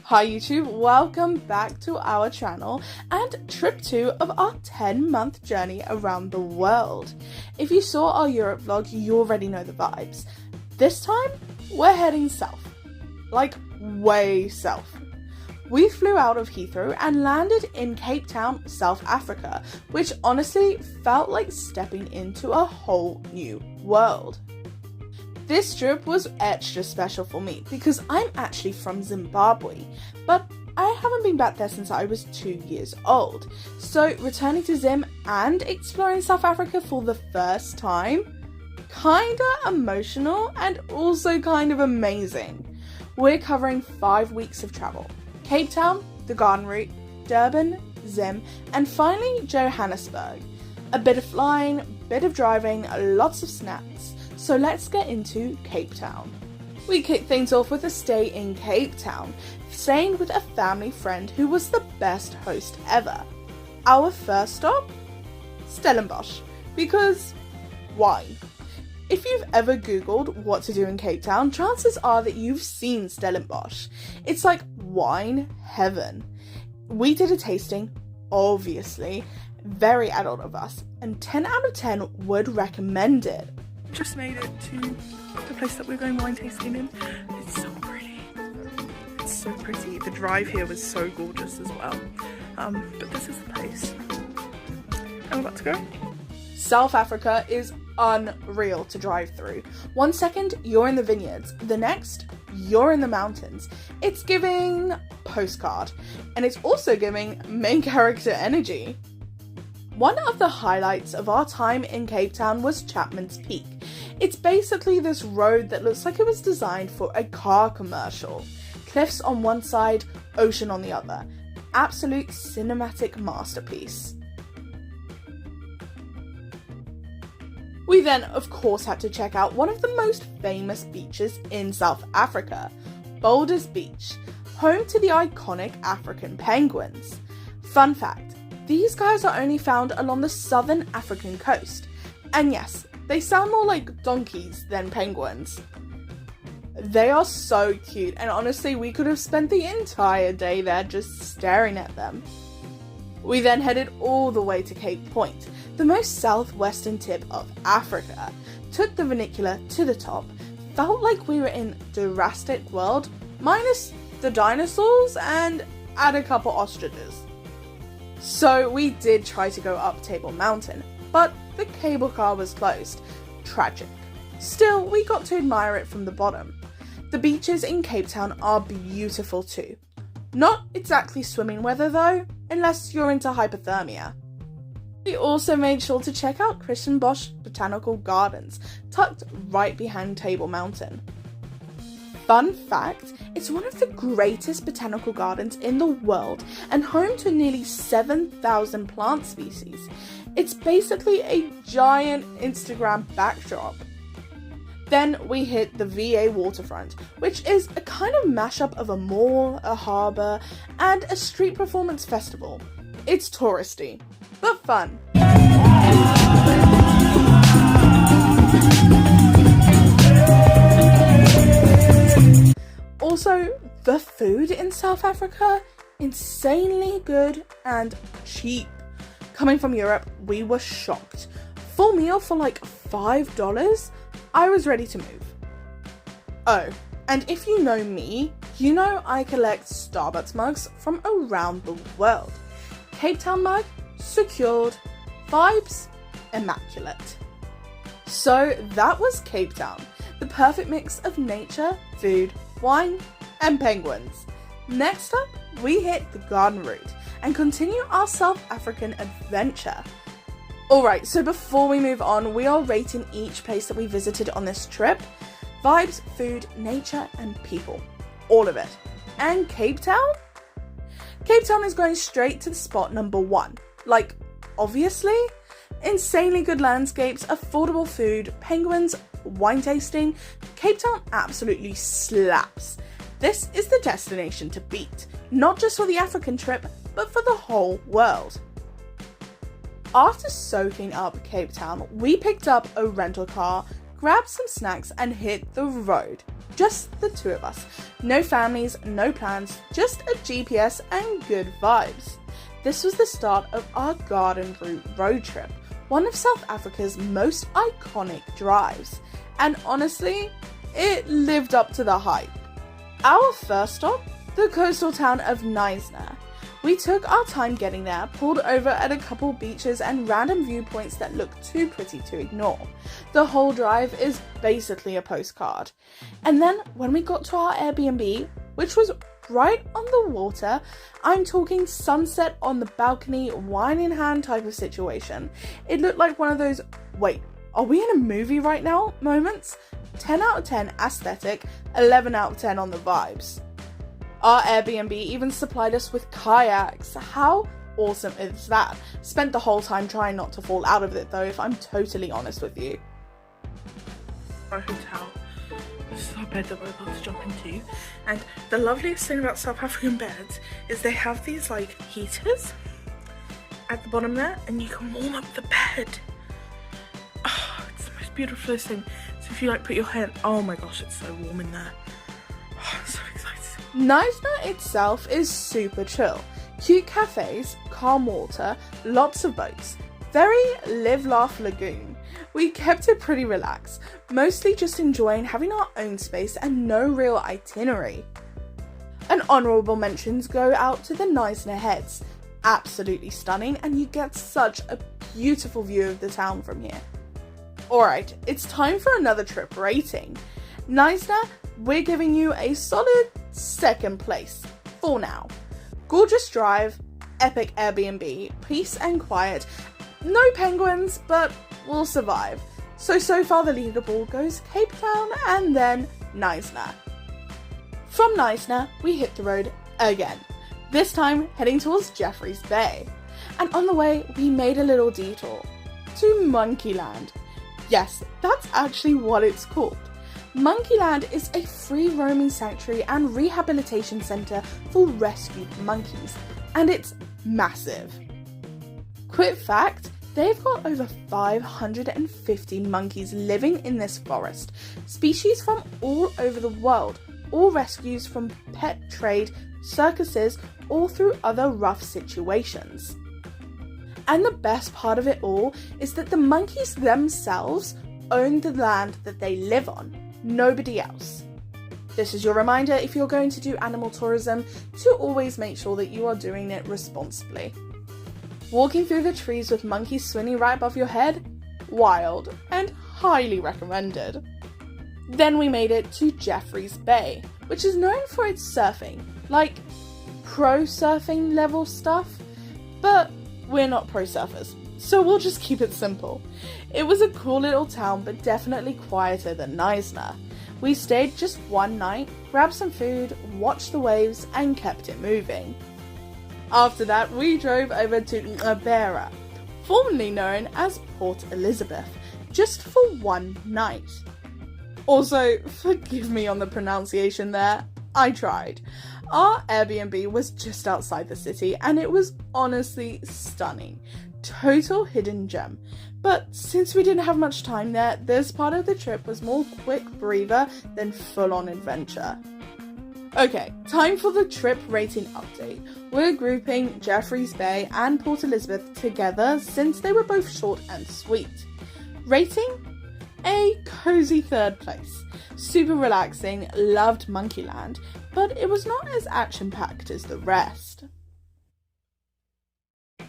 Hi YouTube, welcome back to our channel and trip 2 of our 10-month journey around the world. If you saw our Europe vlog, you already know the vibes. This time, we're heading south. Like, way south. We flew out of Heathrow and landed in Cape Town, South Africa, which honestly felt like stepping into a whole new world. This trip was extra special for me because I'm actually from Zimbabwe, but I haven't been back there since I was 2 years old. So returning to Zim and exploring South Africa for the first time, kinda emotional and also kind of amazing. We're covering 5 weeks of travel. Cape Town, the Garden Route, Durban, Zim, and finally Johannesburg. A bit of flying, bit of driving, lots of snacks. So let's get into Cape Town. We kicked things off with a stay in Cape Town, staying with a family friend who was the best host ever. Our first stop? Stellenbosch. Because why? If you've ever googled what to do in Cape Town, chances are that you've seen Stellenbosch. It's like wine heaven. We did a tasting, obviously, very adult of us, and 10 out of 10 would recommend it. Just made it to the place that we're going wine tasting in. It's so pretty. It's so pretty. The drive here was so gorgeous as well. But this is the place. And we're about to go. South Africa is unreal to drive through. 1 second, you're in the vineyards. The next, you're in the mountains. It's giving postcard. And it's also giving main character energy. One of the highlights of our time in Cape Town was Chapman's Peak. It's basically this road that looks like it was designed for a car commercial. Cliffs on one side, ocean on the other. Absolute cinematic masterpiece. We then, of course, had to check out one of the most famous beaches in South Africa, Boulders Beach, home to the iconic African penguins. Fun fact, these guys are only found along the southern African coast. And yes, they sound more like donkeys than penguins. They are so cute, and honestly, we could have spent the entire day there just staring at them. We then headed all the way to Cape Point, the most southwestern tip of Africa, took the vernacular to the top, felt like we were in Jurassic World, minus the dinosaurs and add a couple ostriches. So we did try to go up Table Mountain, but the cable car was closed. Tragic. Still, we got to admire it from the bottom. The beaches in Cape Town are beautiful too. Not exactly swimming weather though, unless you're into hypothermia. We also made sure to check out Christian Bosch Botanical Gardens, tucked right behind Table Mountain. Fun fact, it's one of the greatest botanical gardens in the world and home to nearly 7,000 plant species. It's basically a giant Instagram backdrop. Then we hit the VA waterfront, which is a kind of mashup of a mall, a harbour, and a street performance festival. It's touristy, but fun. Also, the food in South Africa, insanely good and cheap. Coming from Europe, we were shocked. Full meal for like $5? I was ready to move. Oh, and if you know me, you know I collect Starbucks mugs from around the world. Cape Town mug, secured, vibes, immaculate. So that was Cape Town, the perfect mix of nature, food, wine, and penguins. Next up, we hit the Garden Route and continue our South African adventure. Alright, so before we move on, we are rating each place that we visited on this trip. Vibes, food, nature, and people. All of it. And Cape Town? Cape Town is going straight to the spot number 1. Like, obviously. Insanely good landscapes, affordable food, penguins, wine tasting. Cape Town absolutely slaps. This is the destination to beat, not just for the African trip, but for the whole world. After soaking up Cape Town, we picked up a rental car, grabbed some snacks and hit the road. Just the two of us. No families, no plans, just a GPS and good vibes. This was the start of our garden route road trip, one of South Africa's most iconic drives. And honestly, it lived up to the hype. Our first stop, the coastal town of Knysna. We took our time getting there, pulled over at a couple beaches and random viewpoints that look too pretty to ignore. The whole drive is basically a postcard. And then when we got to our Airbnb, which was right on the water, I'm talking sunset on the balcony, wine in hand type of situation. It looked like one of those, wait, are we in a movie right now moments? 10 out of 10 aesthetic, 11 out of 10 on the vibes. Our Airbnb even supplied us with kayaks. How awesome is that? Spent the whole time trying not to fall out of it though, if I'm totally honest with you. Our hotel. This is our bed that we're about to jump into. And the loveliest thing about South African beds is they have these like heaters at the bottom there, and you can warm up the bed. Oh, it's the most beautiful thing. So if you like put your head, oh my gosh, it's so warm in there. Oh, I'm so excited. Knysna itself is super chill. Cute cafes, calm water, lots of boats. Very live laugh lagoon. We kept it pretty relaxed, mostly just enjoying having our own space and no real itinerary. And honourable mentions go out to the Knysna Heads. Absolutely stunning, and you get such a beautiful view of the town from here. Alright, it's time for another trip rating. Knysna, we're giving you a solid second place for now. Gorgeous drive, epic Airbnb, peace and quiet. No penguins, but we'll survive. So far the leaderboard goes Cape Town and then Knysna. From Knysna, we hit the road again, this time heading towards Jeffreys Bay. And on the way, we made a little detour to Monkeyland. Yes, that's actually what it's called. Monkeyland is a free roaming sanctuary and rehabilitation centre for rescued monkeys, and it's massive. Quick fact, they've got over 550 monkeys living in this forest, species from all over the world, all rescues from pet trade, circuses, or through other rough situations. And the best part of it all is that the monkeys themselves own the land that they live on. Nobody else. This is your reminder if you're going to do animal tourism to always make sure that you are doing it responsibly. Walking through the trees with monkeys swinging right above your head? Wild and highly recommended. Then we made it to Jeffreys Bay, which is known for its surfing, like pro surfing level stuff, but we're not pro surfers, so we'll just keep it simple. It was a cool little town, but definitely quieter than Knysna. We stayed just one night, grabbed some food, watched the waves, and kept it moving. After that, we drove over to Beira, formerly known as Port Elizabeth, just for one night. Also, forgive me on the pronunciation there, I tried. Our Airbnb was just outside the city, and it was honestly stunning. Total hidden gem. But since we didn't have much time there, this part of the trip was more quick breather than full-on adventure. Okay, time for the trip rating update. We're grouping Jeffreys Bay and Port Elizabeth together since they were both short and sweet. Rating? A cozy third place. Super relaxing, loved Monkeyland, but it was not as action-packed as the rest.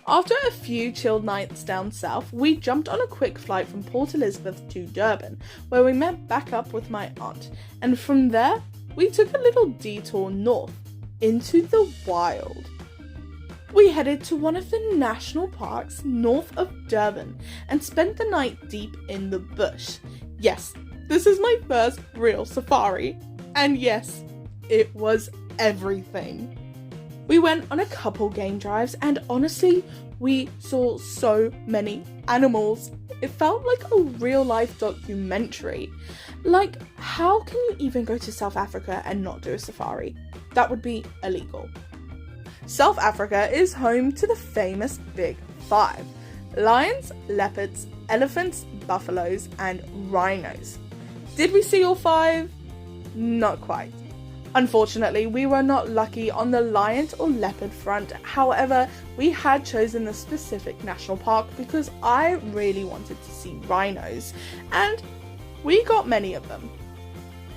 After a few chilled nights down south, we jumped on a quick flight from Port Elizabeth to Durban, where we met back up with my aunt, and from there, we took a little detour north, into the wild. We headed to one of the national parks north of Durban, and spent the night deep in the bush. Yes, this is my first real safari, and yes, it was everything. We went on a couple game drives, and honestly, we saw so many animals. It felt like a real-life documentary. Like, how can you even go to South Africa and not do a safari? That would be illegal. South Africa is home to the famous Big Five: lions, leopards, elephants, buffaloes, and rhinos. Did we see all five? not quite. Unfortunately, we were not lucky on the lion or leopard front. However, we had chosen the specific national park because I really wanted to see rhinos, and we got many of them.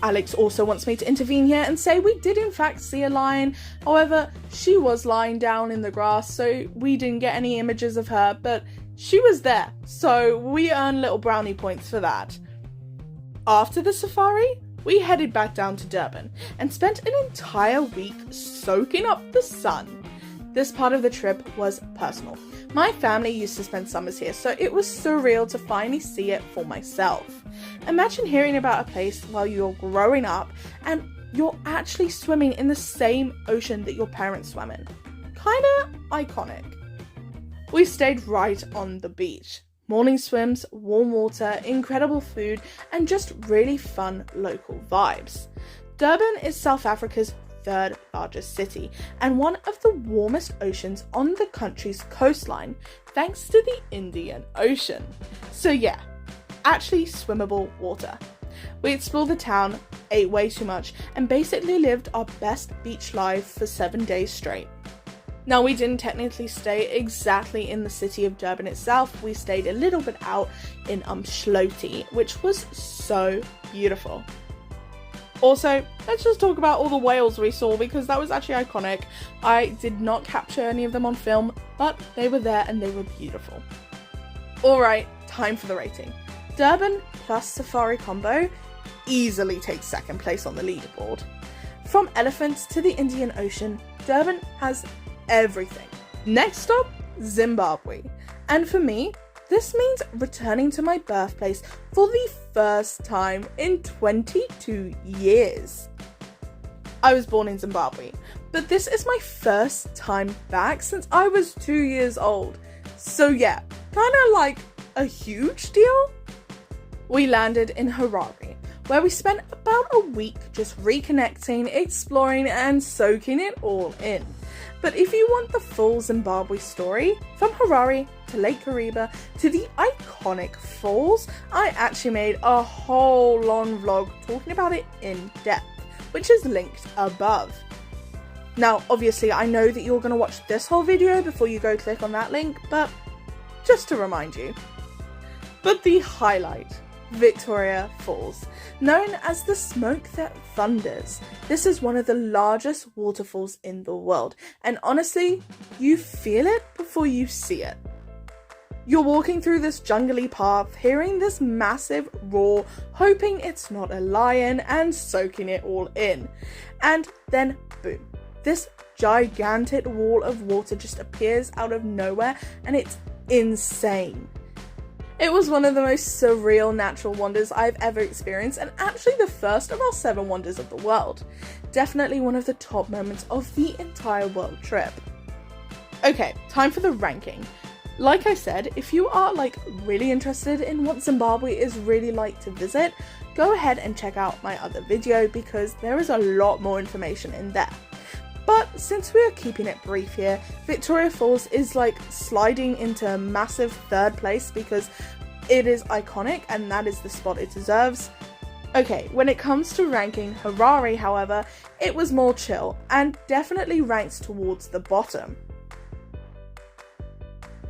Alex also wants me to intervene here and say we did in fact see a lion. However, she was lying down in the grass, so we didn't get any images of her, but she was there, so we earned little brownie points for that. After the safari, we headed back down to Durban and spent an entire week soaking up the sun. This part of the trip was personal. My family used to spend summers here, so it was surreal to finally see it for myself. Imagine hearing about a place while you're growing up and you're actually swimming in the same ocean that your parents swam in. Kinda iconic. We stayed right on the beach. Morning swims, warm water, incredible food, and just really fun local vibes. Durban is South Africa's third largest city and one of the warmest oceans on the country's coastline, thanks to the Indian Ocean. So yeah, actually swimmable water. We explored the town, ate way too much, and basically lived our best beach life for 7 days straight. Now, we didn't technically stay exactly in the city of Durban itself. We stayed a little bit out in Umdloti, which was so beautiful. Also, let's just talk about all the whales we saw because that was actually iconic. I did not capture any of them on film, but they were there and they were beautiful. Alright, time for the rating. Durban plus Safari combo easily takes second place on the leaderboard. From elephants to the Indian Ocean, Durban has everything. Next stop, Zimbabwe. And for me, this means returning to my birthplace for the first time in 22 years. I was born in Zimbabwe, but this is my first time back since I was 2 years old. So yeah, kinda like a huge deal. We landed in Harare, where we spent about a week just reconnecting, exploring, and soaking it all in. But if you want the full Zimbabwe story, from Harare to Lake Kariba to the iconic falls, I actually made a whole long vlog talking about it in depth, which is linked above. Now, obviously, I know that you're going to watch this whole video before you go click on that link, but just to remind you. But the highlight, Victoria Falls. Known as the smoke that thunders, this is one of the largest waterfalls in the world, and honestly, you feel it before you see it. You're walking through this jungly path, hearing this massive roar, hoping it's not a lion, and soaking it all in. And then boom, this gigantic wall of water just appears out of nowhere, and it's insane. It was one of the most surreal natural wonders I've ever experienced, and actually the first of our 7 wonders of the world. Definitely one of the top moments of the entire world trip. Okay, time for the ranking. Like I said, if you are really interested in what Zimbabwe is really like to visit, go ahead and check out my other video because there is a lot more information in there. But since we are keeping it brief here, Victoria Falls is sliding into a massive third place because it is iconic and that is the spot it deserves. Okay, when it comes to ranking Harare, however, it was more chill and definitely ranks towards the bottom.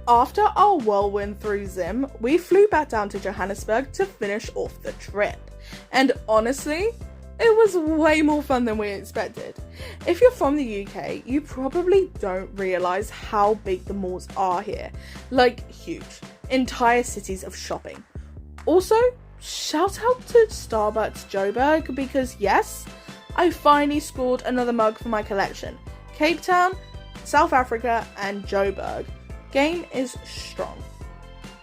After our whirlwind through Zim, we flew back down to Johannesburg to finish off the trip. And honestly, it was way more fun than we expected. If you're from the UK, you probably don't realise how big the malls are here. Huge. Entire cities of shopping. Also, shout out to Starbucks Joburg because yes, I finally scored another mug for my collection. Cape Town, South Africa and Joburg. Game is strong.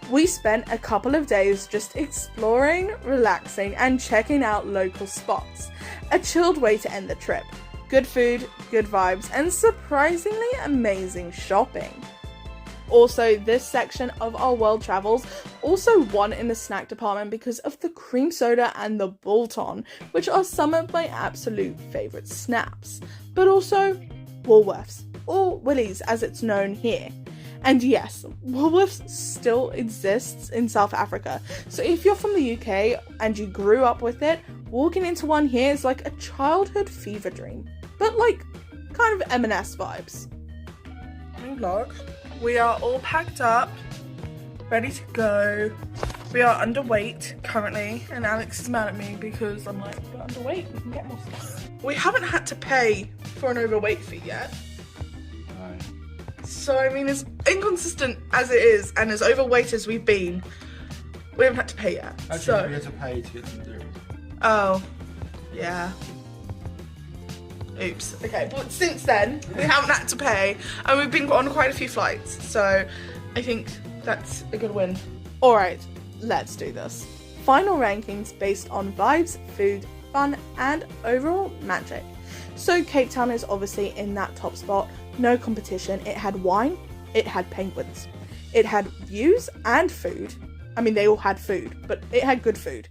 We spent a couple of days just exploring, relaxing, and checking out local spots. A chilled way to end the trip. Good food, good vibes, and surprisingly amazing shopping. Also, this section of our world travels also won in the snack department because of the cream soda and the Bolton, which are some of my absolute favourite snacks. But also, Woolworths, or Woolies as it's known here. And yes, Woolworths still exists in South Africa. So if you're from the UK and you grew up with it, walking into one here is like a childhood fever dream. But like, kind of M&S vibes. Vlog. We are all packed up, ready to go. We are underweight currently, and Alex is mad at me because I'm like, we're underweight, we can get more stuff. We haven't had to pay for an overweight fee yet. No. So, I mean, as inconsistent as it is, and as overweight as we've been, we haven't had to pay yet. Actually, we had to pay to get them to do it. Oh, yeah. Oops. Okay, but since then, we haven't had to pay, and we've been on quite a few flights, so I think that's a good win. Alright, let's do this. Final rankings based on vibes, food, fun, and overall magic. So Cape Town is obviously in that top spot, no competition. It had wine, it had penguins, it had views and food. I mean, they all had food, but it had good food.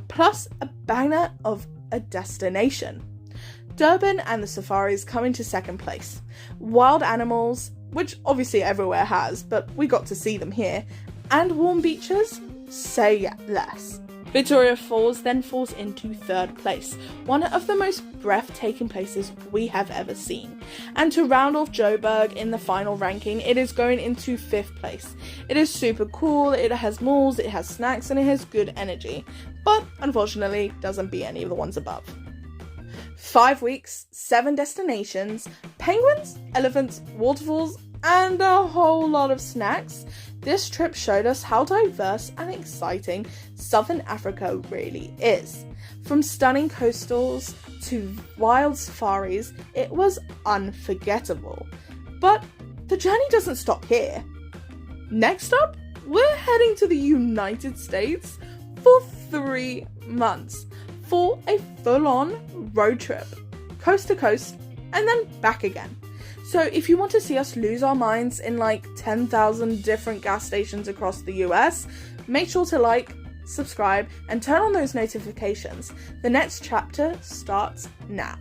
Plus a banger of a destination. Durban and the safaris come into second place. Wild animals, which obviously everywhere has, but we got to see them here, and warm beaches, say less. Victoria Falls then falls into third place, one of the most breathtaking places we have ever seen. And to round off Joburg in the final ranking, it is going into fifth place. It is super cool, it has malls, it has snacks, and it has good energy, but unfortunately doesn't beat any of the ones above. 5 weeks, 7 destinations, penguins, elephants, waterfalls, and a whole lot of snacks. This trip showed us how diverse and exciting Southern Africa really is. From stunning coastals to wild safaris, it was unforgettable. But the journey doesn't stop here. Next up, we're heading to the United States for 3 months for a full-on road trip, coast to coast, and then back again. So if you want to see us lose our minds in like 10,000 different gas stations across the US, make sure to like, subscribe, and turn on those notifications. The next chapter starts now.